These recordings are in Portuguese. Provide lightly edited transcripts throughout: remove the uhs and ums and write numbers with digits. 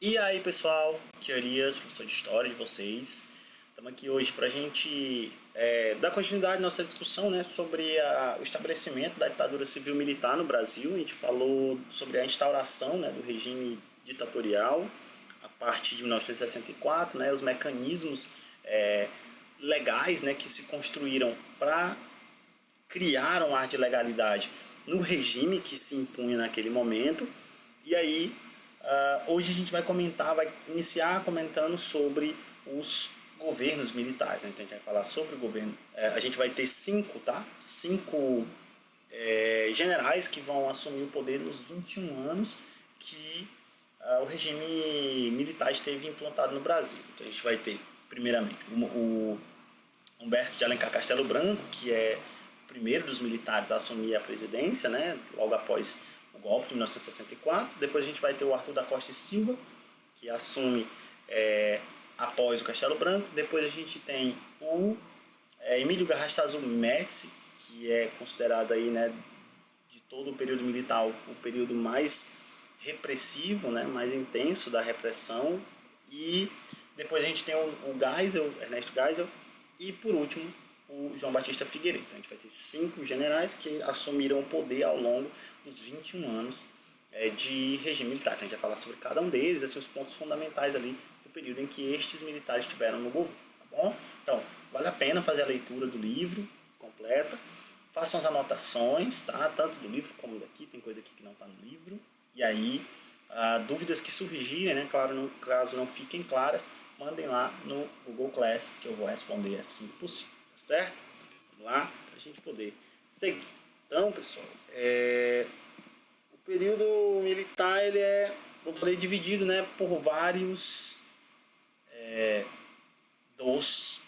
E aí, pessoal, teorias, professor de história de vocês. Estamos aqui hoje para a gente dar continuidade à nossa discussão, né, sobre o estabelecimento da ditadura civil-militar no Brasil. A gente falou sobre a instauração, né, do regime ditatorial a partir de 1964, né, os mecanismos legais, né, que se construíram para criar um ar de legalidade no regime que se impunha naquele momento. E aí, hoje a gente vai iniciar comentando sobre os governos militares, né? Então a gente vai falar sobre o governo. A gente vai ter cinco generais que vão assumir o poder nos 21 anos que o regime militar esteve implantado no Brasil. Então a gente vai ter, primeiramente, o Humberto de Alencar Castelo Branco, que é o primeiro dos militares a assumir a presidência, né, logo após o golpe de 1964. Depois a gente vai ter o Arthur da Costa e Silva, que assume após o Castelo Branco. Depois a gente tem o Emílio Garrastazu Médici, que é considerado aí, né, de todo o período militar o período mais repressivo, né, mais intenso da repressão. E depois a gente tem o Geisel, Ernesto Geisel, e por último o João Batista Figueiredo. Então a gente vai ter 5 generais que assumiram o poder ao longo dos 21 anos de regime militar. Então a gente vai falar sobre cada um deles, assim, os pontos fundamentais ali do período em que estes militares estiveram no governo, tá bom? Então, vale a pena fazer a leitura do livro completa, façam as anotações, tá? Tanto do livro como daqui, tem coisa aqui que não está no livro. E aí, dúvidas que surgirem, né? Claro, caso não fiquem claras, mandem lá no Google Class, que eu vou responder assim que possível, tá certo? Vamos lá, para a gente poder seguir. Então, pessoal, o período militar, ele como eu falei, dividido, né, por vários dos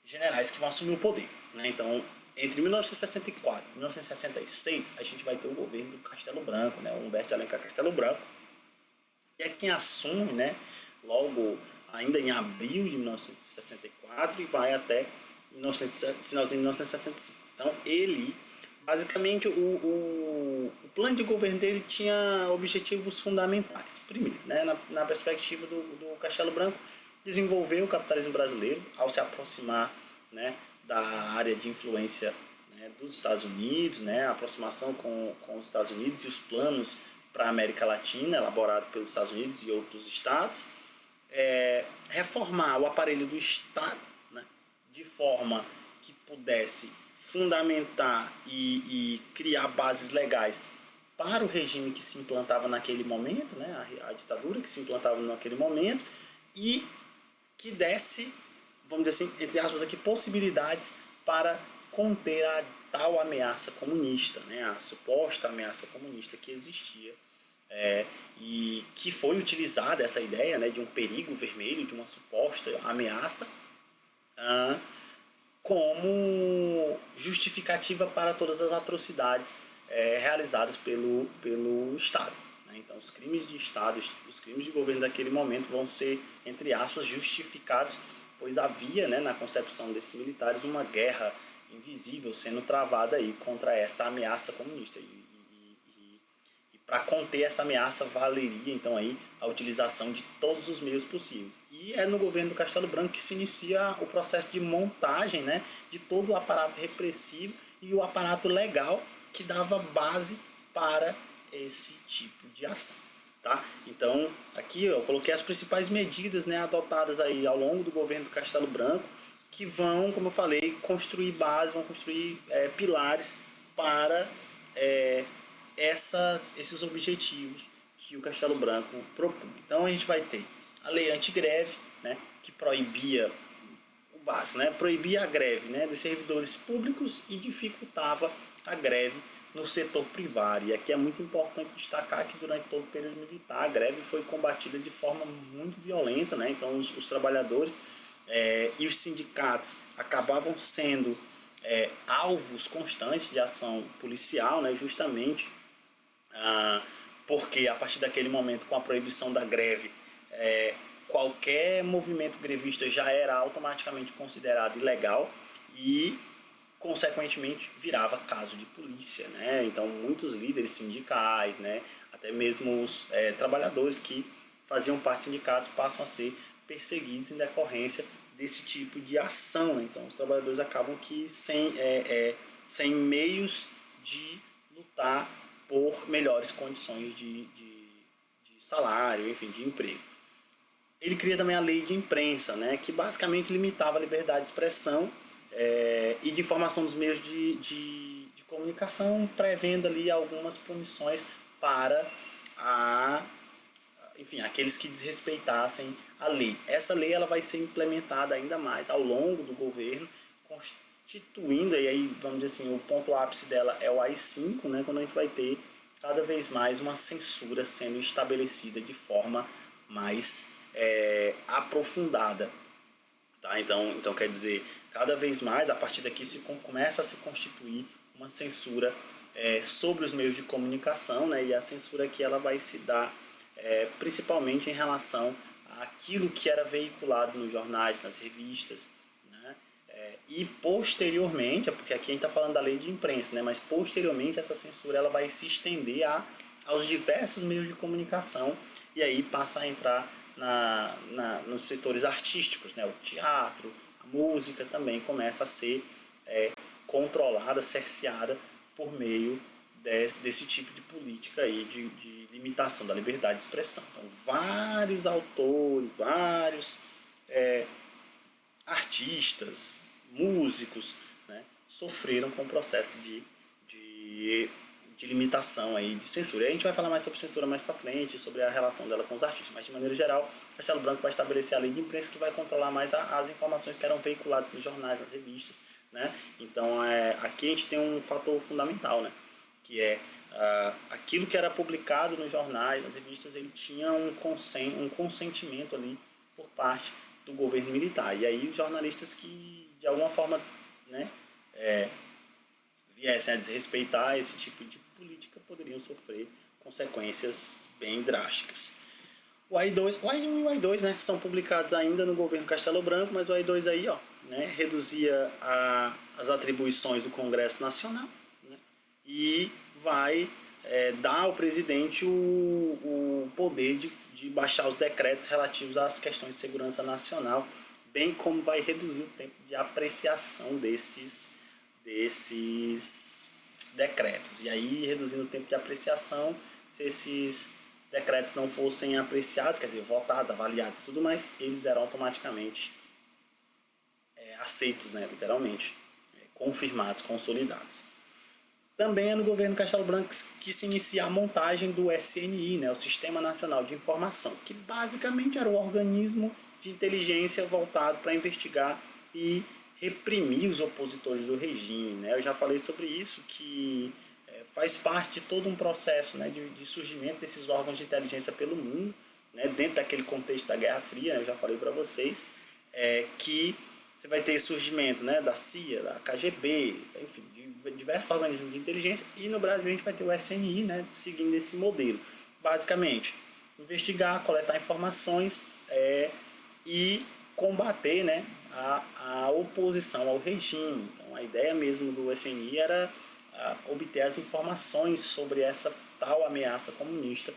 generais que vão assumir o poder, né? Então, entre 1964 e 1966, a gente vai ter o governo do Castelo Branco, né, o Humberto de Alencar Castelo Branco, que é quem assume, né, logo ainda em abril de 1964 e vai até finalzinho de 1965. Então, ele, basicamente, o plano de governo dele tinha objetivos fundamentais. Primeiro, né, na perspectiva do Castelo Branco, desenvolver o capitalismo brasileiro ao se aproximar, né, da área de influência, né, dos Estados Unidos, né, a aproximação com os Estados Unidos e os planos para a América Latina, elaborado pelos Estados Unidos e outros estados, reformar o aparelho do Estado, né, de forma que pudesse fundamentar e criar bases legais para o regime que se implantava naquele momento, né, a ditadura que se implantava naquele momento, e que desse, vamos dizer assim, entre aspas aqui, possibilidades para conter a tal ameaça comunista, né, a suposta ameaça comunista que existia, e que foi utilizada essa ideia, né, de um perigo vermelho, de uma suposta ameaça, como justificativa para todas as atrocidades realizadas pelo Estado. Né? Então, os crimes de Estado, os crimes de governo daquele momento vão ser, entre aspas, justificados, pois havia, né, na concepção desses militares uma guerra invisível sendo travada aí contra essa ameaça comunista. E para conter essa ameaça valeria então aí a utilização de todos os meios possíveis. E é no governo do Castelo Branco que se inicia o processo de montagem, né, de todo o aparato repressivo e o aparato legal que dava base para esse tipo de ação. Tá? Então, aqui eu coloquei as principais medidas, né, adotadas aí ao longo do governo do Castelo Branco, que vão, como eu falei, construir bases, vão construir pilares para esses objetivos que o Castelo Branco propõe. Então a gente vai ter a lei antigreve, né, que proibia o básico, né, proibia a greve, né, dos servidores públicos e dificultava a greve no setor privado. E aqui é muito importante destacar que durante todo o período militar a greve foi combatida de forma muito violenta, né? Então os trabalhadores e os sindicatos acabavam sendo alvos constantes de ação policial, né? Justamente porque a partir daquele momento, com a proibição da greve, qualquer movimento grevista já era automaticamente considerado ilegal e consequentemente virava caso de polícia, né? Então muitos líderes sindicais, né, até mesmo os trabalhadores que faziam parte de sindicatos passam a ser perseguidos em decorrência desse tipo de ação, né? Então os trabalhadores acabam que sem meios de lutar por melhores condições de salário, enfim, de emprego. Ele cria também a lei de imprensa, né, que basicamente limitava a liberdade de expressão e de informação dos meios de comunicação, prevendo ali algumas punições para aqueles que desrespeitassem a lei. Essa lei ela vai ser implementada ainda mais ao longo do governo, constituindo, e aí vamos dizer assim, o ponto ápice dela é o AI-5, né, quando a gente vai ter cada vez mais uma censura sendo estabelecida de forma mais aprofundada. Tá? Então quer dizer, cada vez mais, a partir daqui começa a se constituir uma censura sobre os meios de comunicação, né? E a censura aqui ela vai se dar principalmente em relação àquilo que era veiculado nos jornais, nas revistas, né? E posteriormente, porque aqui a gente está falando da lei de imprensa, né? Mas posteriormente essa censura ela vai se estender aos diversos meios de comunicação e aí passa a entrar nos setores artísticos, né? O teatro, a música também começa a ser controlada, cerceada por meio desse tipo de política aí de limitação da liberdade de expressão. Então, vários autores, vários artistas, músicos, né, sofreram com o processo de limitação aí, de censura. E a gente vai falar mais sobre censura mais para frente, sobre a relação dela com os artistas, mas de maneira geral, Castelo Branco vai estabelecer a lei de imprensa que vai controlar mais as informações que eram veiculadas nos jornais, nas revistas, né? Então, aqui a gente tem um fator fundamental, né? Que é aquilo que era publicado nos jornais, nas revistas, ele tinha um consentimento ali por parte do governo militar. E aí os jornalistas que, de alguma forma, né, viessem a desrespeitar esse tipo de política poderiam sofrer consequências bem drásticas. O AI-2 e o AI-2, né, são publicados ainda no governo Castelo Branco, mas o AI-2 aí, né, reduzia as atribuições do Congresso Nacional, né, e vai dar ao presidente o poder de baixar os decretos relativos às questões de segurança nacional, bem como vai reduzir o tempo de apreciação desses decretos. E aí, reduzindo o tempo de apreciação, se esses decretos não fossem apreciados, quer dizer, votados, avaliados e tudo mais, eles eram automaticamente aceitos, né, literalmente, confirmados, consolidados. Também é no governo Castelo Branco que se inicia a montagem do SNI, né, o Sistema Nacional de Informação, que basicamente era o organismo de inteligência voltado para investigar e reprimir os opositores do regime, né? Eu já falei sobre isso, que faz parte de todo um processo, né, de surgimento desses órgãos de inteligência pelo mundo, né, dentro daquele contexto da Guerra Fria, né, eu já falei para vocês, que você vai ter surgimento, né, da CIA, da KGB, enfim, de diversos organismos de inteligência, e no Brasil a gente vai ter o SNI, né, seguindo esse modelo. Basicamente, investigar, coletar informações e combater, né, a oposição ao regime. Então, a ideia mesmo do SNI era obter as informações sobre essa tal ameaça comunista,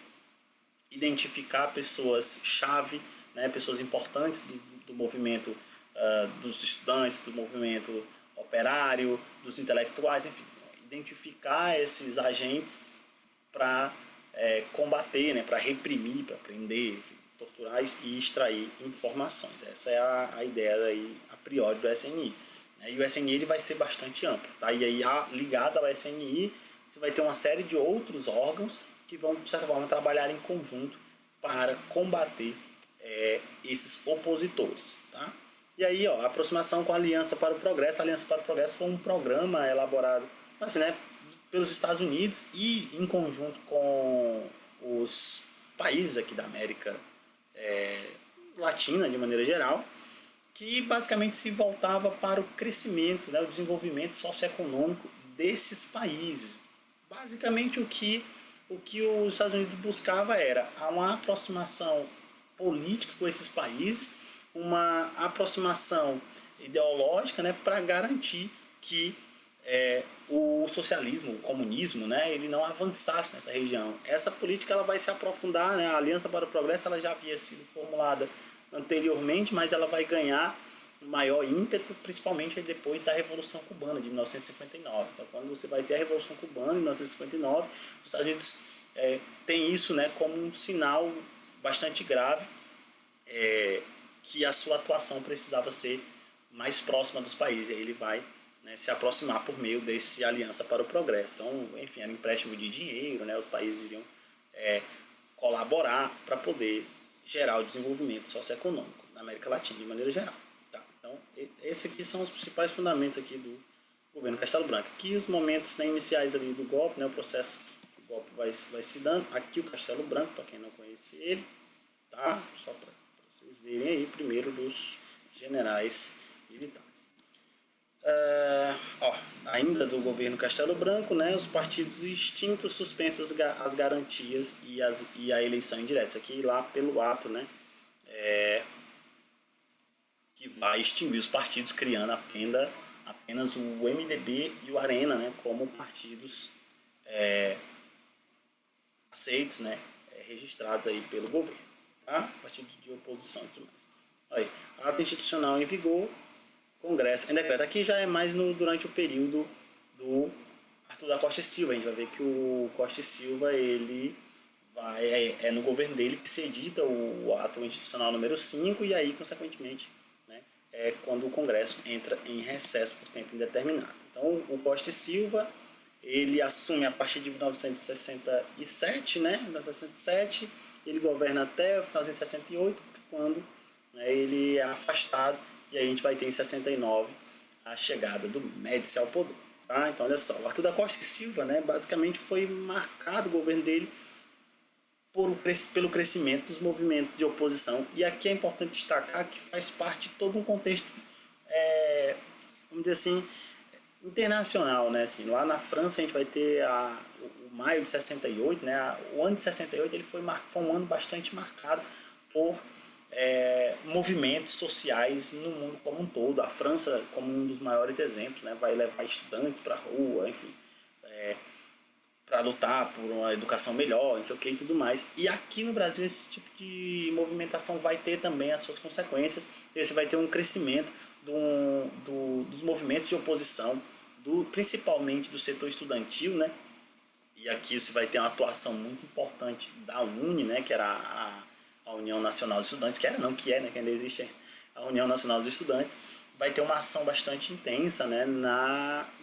identificar pessoas-chave, né, pessoas importantes do movimento dos estudantes, do movimento operário, dos intelectuais, enfim, identificar esses agentes para combater, né, para reprimir, para prender, enfim, torturar e extrair informações. Essa é a ideia aí, a priori do SNI. E o SNI ele vai ser bastante amplo. Tá? E aí, ligados ao SNI, você vai ter uma série de outros órgãos que vão, de certa forma, trabalhar em conjunto para combater esses opositores. Tá? E aí, a aproximação com a Aliança para o Progresso. A Aliança para o Progresso foi um programa elaborado assim, né, pelos Estados Unidos e em conjunto com os países aqui da América Latina, de maneira geral, que basicamente se voltava para o crescimento, né, o desenvolvimento socioeconômico desses países. Basicamente o que os Estados Unidos buscava era uma aproximação política com esses países, uma aproximação ideológica, né, para garantir que o socialismo, o comunismo, né, ele não avançasse nessa região. Essa política ela vai se aprofundar, né, a Aliança para o Progresso ela já havia sido formulada anteriormente, mas ela vai ganhar um maior ímpeto, principalmente depois da Revolução Cubana, de 1959. Então, quando você vai ter a Revolução Cubana, em 1959, os Estados Unidos tem isso, né, como um sinal bastante grave, que a sua atuação precisava ser mais próxima dos países. E aí ele vai, né, se aproximar por meio desse Aliança para o Progresso. Então, enfim, era um empréstimo de dinheiro, né, os países iriam colaborar para poder gerar o desenvolvimento socioeconômico na América Latina, de maneira geral. Tá? Então, esses aqui são os principais fundamentos aqui do governo Castelo Branco. Aqui os momentos, né, iniciais ali do golpe, né, o processo que o golpe vai se dando. Aqui o Castelo Branco, para quem não conhece ele, tá? Só para vocês verem aí, primeiro dos generais militares. Ainda do governo Castelo Branco, né, os partidos extintos suspensas as garantias e a eleição indireta. Aqui lá pelo ato, né, que vai extinguir os partidos, criando apenas o MDB e o Arena, né, como partidos aceitos, né, registrados aí pelo governo, tá? Partidos de oposição e tudo mais. Aí, ato institucional em vigor, Congresso em decreto. Aqui já é mais durante o período do Arthur da Costa e Silva. A gente vai ver que o Costa e Silva, ele vai, no governo dele que se edita o ato institucional número 5 e aí, consequentemente, né, é quando o Congresso entra em recesso por tempo indeterminado. Então, o Costa e Silva, ele assume a partir de 1967, né, 1967, ele governa até o final de 68, quando, né, ele é afastado. E aí a gente vai ter em 69 a chegada do Médici ao poder. Tá? Então, olha só, o Arthur da Costa e Silva, né, basicamente foi marcado o governo dele pelo crescimento dos movimentos de oposição. E aqui é importante destacar que faz parte de todo um contexto, vamos dizer assim, internacional. Né? Assim, lá na França a gente vai ter o maio de 68, né? O ano de 68 ele foi um ano bastante marcado por movimentos sociais no mundo como um todo. A França, como um dos maiores exemplos, né, vai levar estudantes para a rua, enfim, para lutar por uma educação melhor, não sei o que e tudo mais. E aqui no Brasil esse tipo de movimentação vai ter também as suas consequências. E você vai ter um crescimento dos movimentos de oposição, principalmente do setor estudantil, né? E aqui você vai ter uma atuação muito importante da UNE, né, que era a União Nacional dos Estudantes, que é, né, que ainda existe a União Nacional dos Estudantes, vai ter uma ação bastante intensa, né,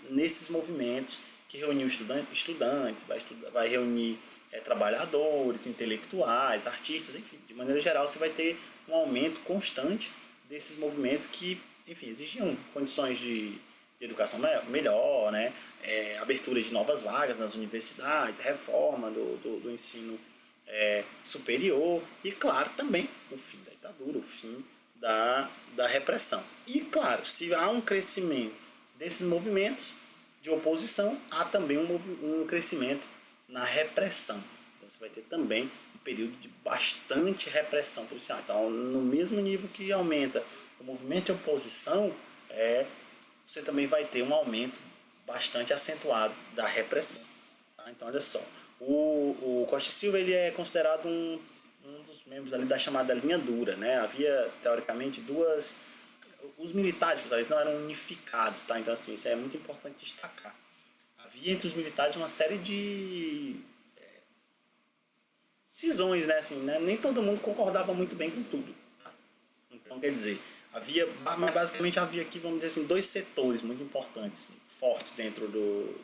nesses movimentos, que reuniu estudantes, vai reunir trabalhadores, intelectuais, artistas, enfim, de maneira geral você vai ter um aumento constante desses movimentos que, enfim, exigiam condições de educação melhor, né, abertura de novas vagas nas universidades, reforma do ensino superior e, claro, também o fim da ditadura, o fim da repressão. E, claro, se há um crescimento desses movimentos de oposição, há também um crescimento na repressão. Então, você vai ter também um período de bastante repressão policial. Então, no mesmo nível que aumenta o movimento de oposição, você também vai ter um aumento bastante acentuado da repressão. Tá? Então, olha só. O Costa e Silva ele é considerado um dos membros ali da chamada linha dura, né? Havia teoricamente os militares, pessoal, eles não eram unificados, tá? Então assim, isso é muito importante destacar. Havia entre os militares uma série de cisões, né? Assim, né? Nem todo mundo concordava muito bem com tudo. Tá? Então, quer dizer, mas basicamente havia aqui, vamos dizer assim, dois setores muito importantes, fortes dentro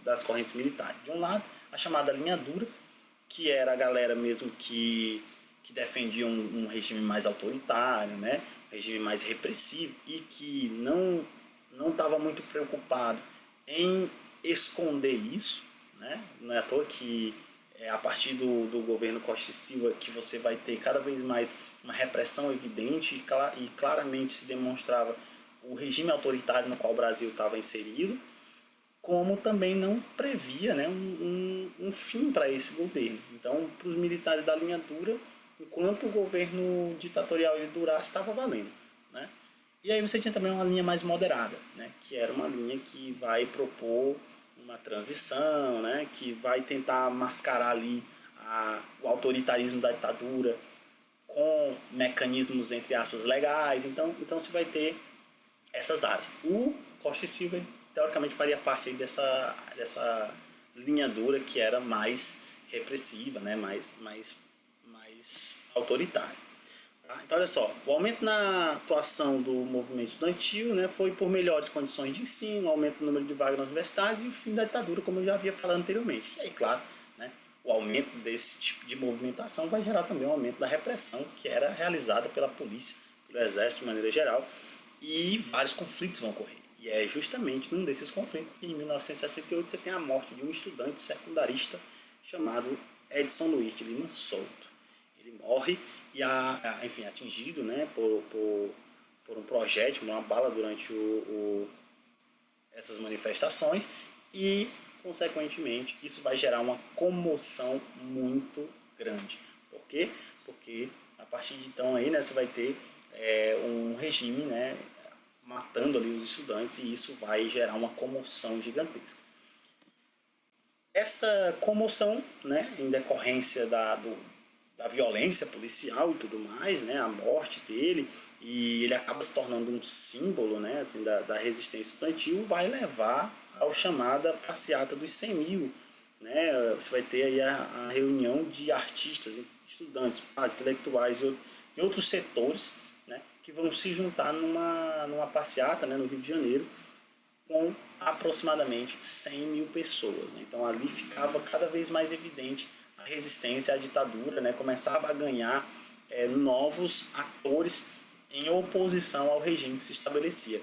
das correntes militares. De um lado, a chamada linha dura, que era a galera mesmo que defendia um regime mais autoritário, né? Um regime mais repressivo e que não estava muito preocupado em esconder isso, né? Não é à toa que a partir do governo Costa e Silva que você vai ter cada vez mais uma repressão evidente e claramente se demonstrava o regime autoritário no qual o Brasil estava inserido, como também não previa, né, um fim para esse governo. Então, para os militares da linha dura, enquanto o governo ditatorial ele durasse, estava valendo. Né? E aí você tinha também uma linha mais moderada, né, que era uma linha que vai propor uma transição, né, que vai tentar mascarar ali o autoritarismo da ditadura com mecanismos, entre aspas, legais. Então você vai ter essas áreas. O Costa e Silva, teoricamente, faria parte aí dessa linha dura que era mais repressiva, né? mais autoritária. Tá? Então, olha só, o aumento na atuação do movimento estudantil, né, foi por melhores condições de ensino, aumento do número de vagas nas universidades e o fim da ditadura, como eu já havia falado anteriormente. E aí, claro, né, o aumento desse tipo de movimentação vai gerar também um aumento da repressão que era realizada pela polícia, pelo exército de maneira geral, e vários conflitos vão ocorrer. E é justamente num desses conflitos que em 1968 você tem a morte de um estudante secundarista chamado Edson Luiz de Lima Souto. Ele morre e enfim, atingido, né, por um projétil, uma bala durante essas manifestações e, consequentemente, isso vai gerar uma comoção muito grande. Por quê? Porque a partir de então aí, né, você vai ter um regime, né, matando ali os estudantes e isso vai gerar uma comoção gigantesca. Essa comoção, né, em decorrência da violência policial e tudo mais, né, a morte dele, e ele acaba se tornando um símbolo, né, assim, da resistência estudantil, vai levar ao chamada passeata dos 100 mil. Né? Você vai ter aí a reunião de artistas, estudantes, intelectuais e outros setores, né, que vão se juntar numa passeata, né, no Rio de Janeiro, com aproximadamente 100 mil pessoas. Né? Então ali ficava cada vez mais evidente a resistência à ditadura, né? Começava a ganhar novos atores em oposição ao regime que se estabelecia.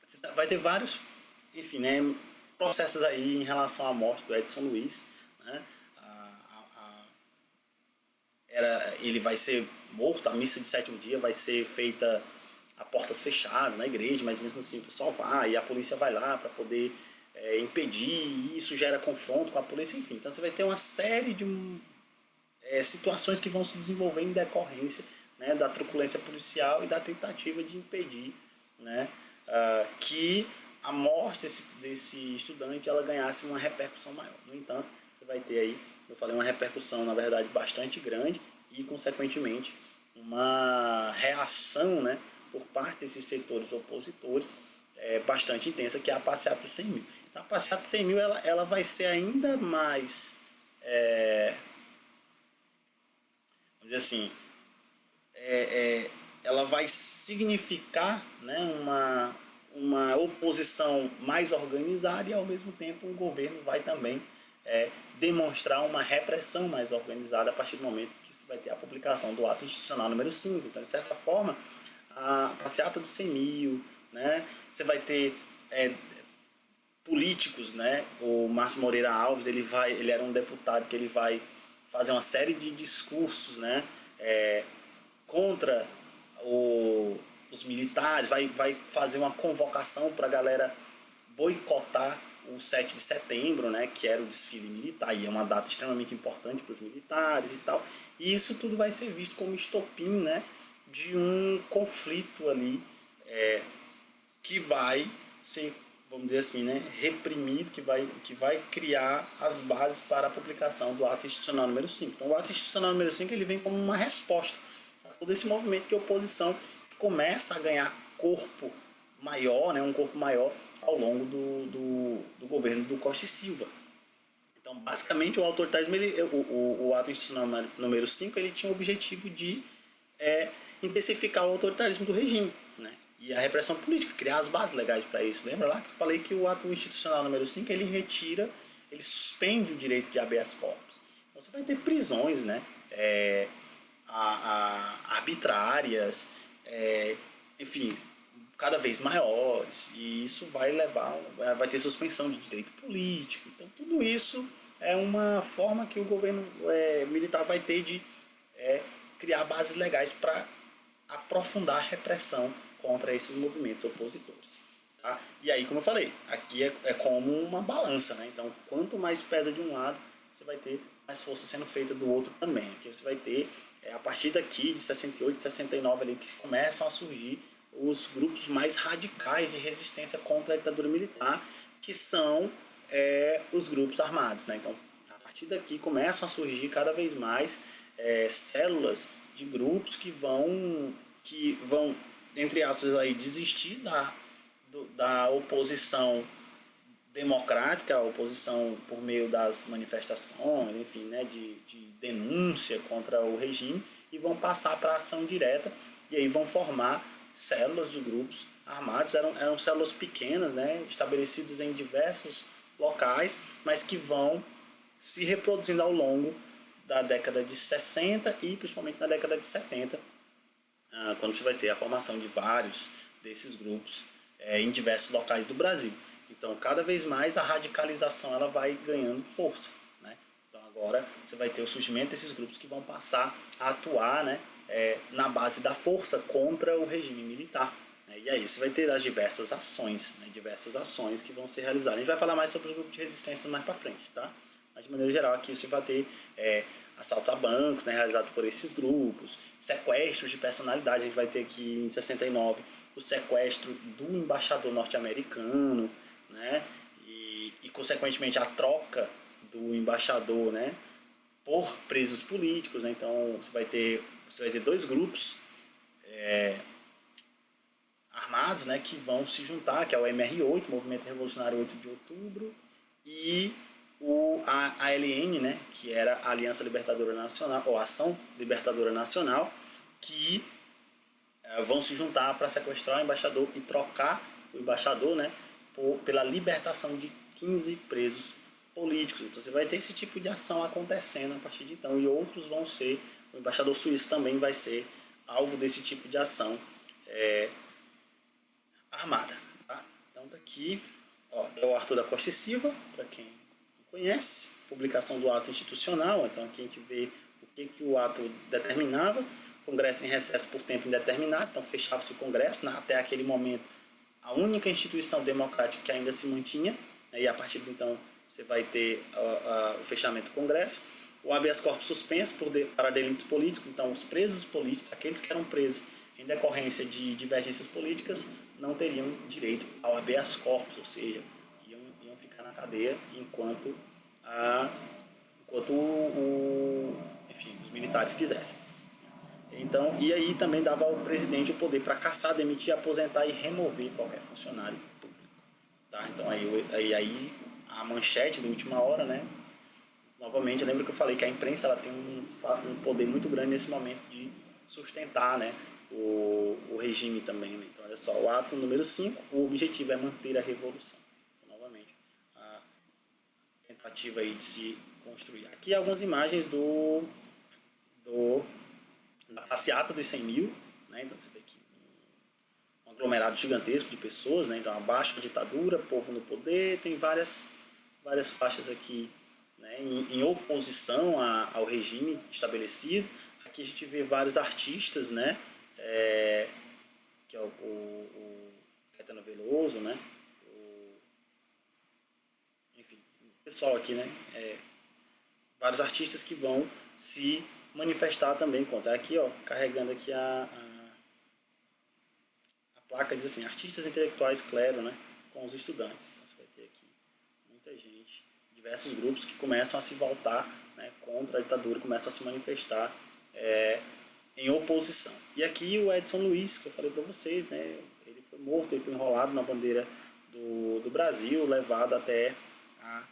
Você vai ter vários, enfim, né, processos aí em relação à morte do Edson Luiz. Né? Ele vai ser morto, a missa de sétimo dia vai ser feita a portas fechadas na igreja, mas mesmo assim o pessoal vai e a polícia vai lá para poder impedir, e isso gera confronto com a polícia, enfim. Então você vai ter uma série de situações que vão se desenvolver em decorrência, né, da truculência policial e da tentativa de impedir, né, que a morte desse estudante ela ganhasse uma repercussão maior. No entanto, você vai ter aí, eu falei, uma repercussão, na verdade, bastante grande e, consequentemente, uma reação, né, por parte desses setores opositores bastante intensa, que é a passeata dos 100 mil. Então, a passeata dos 100 mil ela vai ser ainda mais, vamos dizer assim, ela vai significar, né, uma oposição mais organizada e, ao mesmo tempo, o governo vai também demonstrar uma repressão mais organizada a partir do momento que você vai ter a publicação do ato institucional número 5. Então, de certa forma, a passeata dos 100 mil, né, você vai ter políticos, né, o Márcio Moreira Alves, ele era um deputado que ele vai fazer uma série de discursos, né, contra os militares, vai fazer uma convocação para a galera boicotar o 7 de setembro, né, que era o desfile militar, e é uma data extremamente importante para os militares e tal. E isso tudo vai ser visto como estopim, né, de um conflito ali que vai ser, vamos dizer assim, né, reprimido, que vai criar as bases para a publicação do ato institucional número 5. Então, o ato institucional número 5 ele vem como uma resposta a todo esse movimento de oposição que começa a ganhar corpo maior, né, um corpo maior ao longo do governo do Costa e Silva. Então, basicamente, o autoritarismo, o ato institucional número 5, ele tinha o objetivo de intensificar o autoritarismo do regime, né? E a repressão política, criar as bases legais para isso. Lembra lá que eu falei que o ato institucional número 5, ele suspende o direito de habeas corpus. Então, você vai ter prisões, né, arbitrárias, enfim, cada vez maiores, e isso vai ter suspensão de direito político. Então, tudo isso é uma forma que o governo militar vai ter de criar bases legais para aprofundar a repressão contra esses movimentos opositores. Tá? E aí, como eu falei, aqui é como uma balança, né? Então, quanto mais pesa de um lado, você vai ter mais força sendo feita do outro também. Aqui você vai ter, a partir daqui de 68, 69, ali, que começam a surgir os grupos mais radicais de resistência contra a ditadura militar, que são os grupos armados, né? Então, a partir daqui começam a surgir cada vez mais células de grupos que vão, entre aspas, aí, desistir da oposição democrática, a oposição por meio das manifestações, enfim, né, de denúncia contra o regime, e vão passar para a ação direta, e aí vão formar células de grupos armados. Eram células pequenas, né, estabelecidas em diversos locais, mas que vão se reproduzindo ao longo da década de 60 e principalmente na década de 70, quando você vai ter a formação de vários desses grupos em diversos locais do Brasil. Então, cada vez mais a radicalização ela vai ganhando força, né? Então, agora você vai ter o surgimento desses grupos que vão passar a atuar, né, na base da força contra o regime militar. Né? E aí você vai ter as diversas ações, né, diversas ações que vão ser realizadas. A gente vai falar mais sobre os grupos de resistência mais para frente, tá? Mas, de maneira geral, aqui você vai ter assaltos a bancos, né, realizados por esses grupos, sequestros de personalidade. A gente vai ter aqui em 69 o sequestro do embaixador norte-americano, né, e consequentemente a troca do embaixador, né, por presos políticos. Né. Então você vai ter dois grupos armados, né, que vão se juntar, que é o MR8, Movimento Revolucionário 8 de Outubro, e a ALN, né, que era a Aliança Libertadora Nacional, ou Ação Libertadora Nacional, que vão se juntar para sequestrar o embaixador e trocar o embaixador, né, pela libertação de 15 presos políticos. Então você vai ter esse tipo de ação acontecendo a partir de então, e outros vão ser, o embaixador suíço também vai ser alvo desse tipo de ação armada. Tá? Então daqui é o Arthur da Costa e Silva, para quem não conhece, publicação do ato institucional. Então aqui a gente vê o que o ato determinava. Congresso em recesso por tempo indeterminado, então fechava-se o Congresso, até aquele momento a única instituição democrática que ainda se mantinha, né, e a partir de então você vai ter o fechamento do Congresso. O habeas corpus suspenso para delitos políticos, então os presos políticos, aqueles que eram presos em decorrência de divergências políticas, não teriam direito ao habeas corpus, ou seja, iam ficar na cadeia enquanto enfim, os militares quisessem. Então, e aí também dava ao presidente o poder para cassar, demitir, aposentar e remover qualquer funcionário público. Tá? Então aí a manchete de última hora, né? Novamente, eu lembro que eu falei que a imprensa ela tem um poder muito grande nesse momento de sustentar, né, o regime também. Né? Então, olha só, o ato número 5, o objetivo é manter a revolução. Então, novamente, a tentativa aí de se construir. Aqui algumas imagens da passeata dos 100 mil, né? Então você vê aqui um aglomerado gigantesco de pessoas, né? Então abaixo da ditadura, povo no poder, tem várias faixas aqui, né, em oposição ao regime estabelecido. Aqui a gente vê vários artistas, né, que é o Caetano Veloso, né, enfim, o pessoal aqui, né, vários artistas que vão se manifestar também contra. Aqui, carregando aqui a placa, diz assim, artistas intelectuais clero, né, com os estudantes. Então você vai ter aqui muita gente, diversos grupos que começam a se voltar, né, contra a ditadura, começam a se manifestar em oposição. E aqui o Edson Luiz, que eu falei para vocês, né, ele foi morto, ele foi enrolado na bandeira do Brasil, levado até a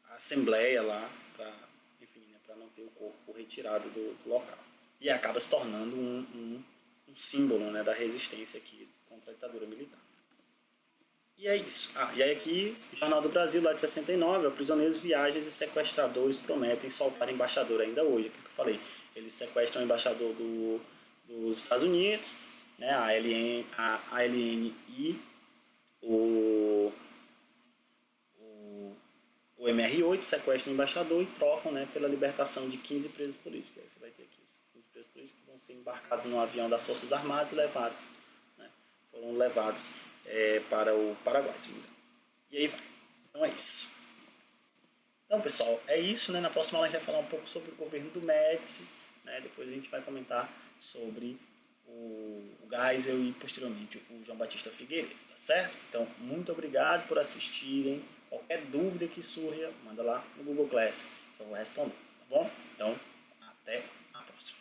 Assembleia lá, para não ter o corpo retirado do local. E acaba se tornando um símbolo, né, da resistência aqui contra a ditadura militar. E é isso. E aí aqui, Jornal do Brasil, lá de 69, prisioneiros, viagens e sequestradores prometem soltar embaixador ainda hoje. Aquilo que eu falei, eles sequestram o embaixador dos Estados Unidos, né, a ALN e o MR8 sequestram o embaixador e trocam, né, pela libertação de 15 presos políticos. Aí você vai ter aqui os 15 presos políticos que vão ser embarcados num avião das Forças Armadas e levados, né, foram levados para o Paraguai. E aí vai. Então é isso. Então, pessoal, é isso, né? Na próxima aula a gente vai falar um pouco sobre o governo do Médici, né? Depois a gente vai comentar sobre o Geisel e posteriormente o João Batista Figueiredo, tá certo? Então, muito obrigado por assistirem. Qualquer dúvida que surja, manda lá no Google Class que eu vou responder, tá bom? Então, até a próxima.